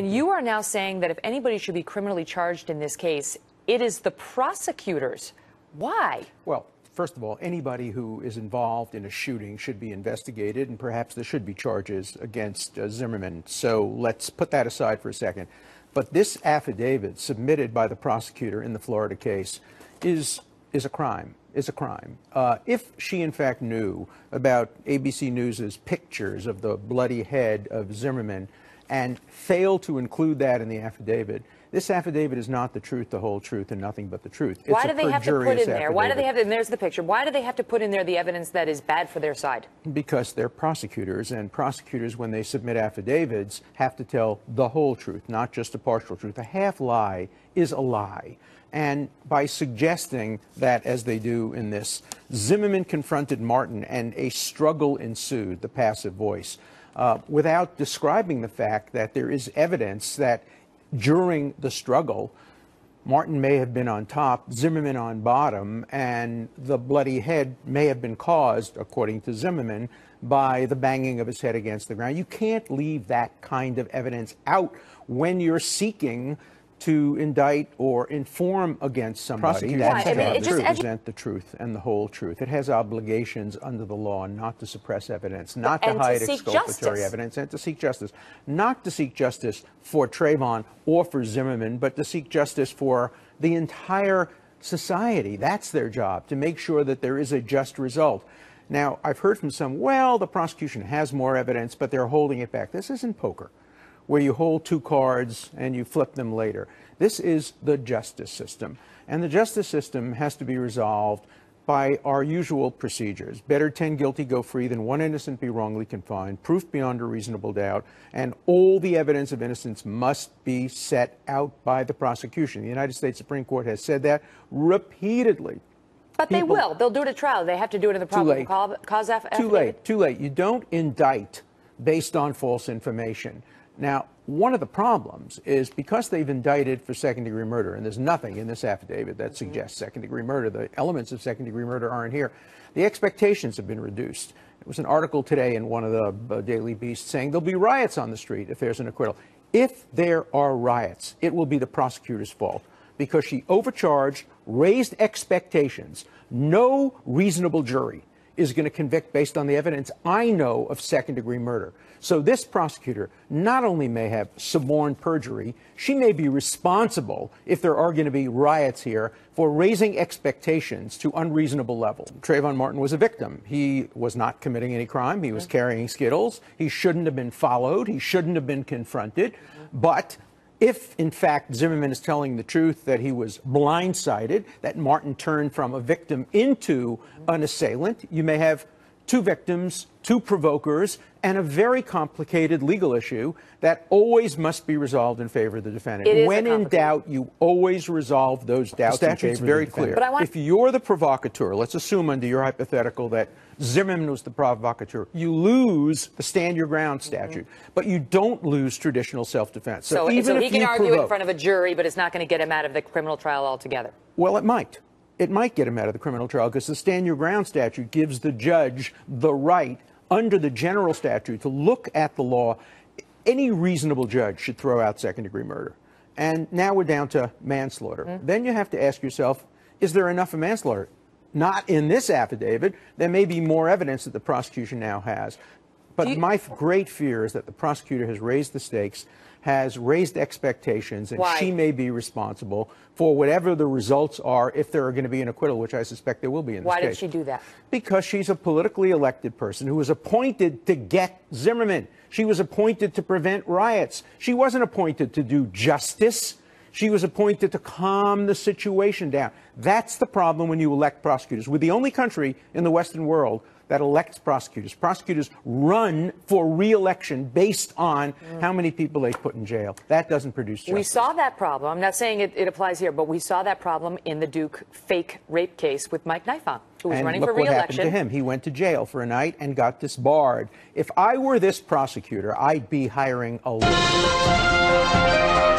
And you are now saying that if anybody should be criminally charged in this case, it is the prosecutors. Why? Well, first of all, anybody who is involved in a shooting should be investigated, and perhaps there should be charges against Zimmerman. So let's put that aside for a second. But this affidavit submitted by the prosecutor in the Florida case is a crime. If she, in fact, knew about ABC News's pictures of the bloody head of Zimmerman and failed to include that in the affidavit, this affidavit is not the truth, the whole truth, and nothing but the truth. Why do they have to put in there? Why do they have to, and there's the picture. Why do they have to put in there the evidence that is bad for their side? Because they're prosecutors, and prosecutors, when they submit affidavits, have to tell the whole truth, not just a partial truth. A half lie is a lie. And by suggesting that, as they do in this, Zimmerman confronted Martin and a struggle ensued, the passive voice, without describing the fact that there is evidence that during the struggle, Martin may have been on top, Zimmerman on bottom, and the bloody head may have been caused, according to Zimmerman, by the banging of his head against the ground. You can't leave that kind of evidence out when you're seeking to indict or inform against somebody. That's the job, to present the truth and the whole truth. It has obligations under the law not to suppress evidence, not to hide exculpatory evidence, and to seek justice. Not to seek justice for Trayvon or for Zimmerman, but to seek justice for the entire society. That's their job, to make sure that there is a just result. Now, I've heard from some, well, the prosecution has more evidence, but they're holding it back. This isn't poker, where you hold two cards and you flip them later. This is the justice system. And the justice system has to be resolved by our usual procedures. Better 10 guilty go free than 1 innocent be wrongly confined, proof beyond a reasonable doubt, and all the evidence of innocence must be set out by the prosecution. The United States Supreme Court has said that repeatedly. But they will. They'll do it at trial. They have to do it in the probable cause affidavit. Too late. You don't indict based on false information. Now, one of the problems is because they've indicted for second-degree murder, and there's nothing in this affidavit that suggests second-degree murder, the elements of second-degree murder aren't here, the expectations have been reduced. There was an article today in one of the Daily Beast saying there'll be riots on the street if there's an acquittal. If there are riots, it will be the prosecutor's fault because she overcharged, raised expectations. No reasonable jury is going to convict based on the evidence I know of second-degree murder. So this prosecutor not only may have suborned perjury, she may be responsible, if there are going to be riots here, for raising expectations to unreasonable levels. Trayvon Martin was a victim. He was not committing any crime. He was carrying Skittles. He shouldn't have been followed. He shouldn't have been confronted. But if, in fact, Zimmerman is telling the truth that he was blindsided, that Martin turned from a victim into an assailant, you may have two victims, two provokers, and a very complicated legal issue that always must be resolved in favor of the defendant. When in doubt, you always resolve those doubts. The statute's very clear. If you're the provocateur, let's assume under your hypothetical that Zimmerman was the provocateur, you lose the stand your ground statute, but you don't lose traditional self-defense. So even if he can argue in front of a jury, but it's not going to get him out of the criminal trial altogether. Well, it might. It might get him out of the criminal trial because the stand your ground statute gives the judge the right under the general statute to look at the law. Any reasonable judge should throw out second-degree murder. And now we're down to manslaughter. Then you have to ask yourself, is there enough of manslaughter? Not in this affidavit. There may be more evidence that the prosecution now has. But my great fear is that the prosecutor has raised the stakes, has raised expectations, and she may be responsible for whatever the results are if there are going to be an acquittal, which I suspect there will be in this case. Why did she do that? Because she's a politically elected person who was appointed to get Zimmerman. She was appointed to prevent riots. She wasn't appointed to do justice. She was appointed to calm the situation down. That's the problem when you elect prosecutors. We're the only country in the Western world that elects prosecutors. Prosecutors run for re-election based on how many people they put in jail. That doesn't produce justice. We saw that problem. I'm not saying it applies here, but we saw that problem in the Duke fake rape case with Mike Nifon, who was running for re-election. What happened to him? He went to jail for a night and got disbarred. If I were this prosecutor, I'd be hiring a lawyer.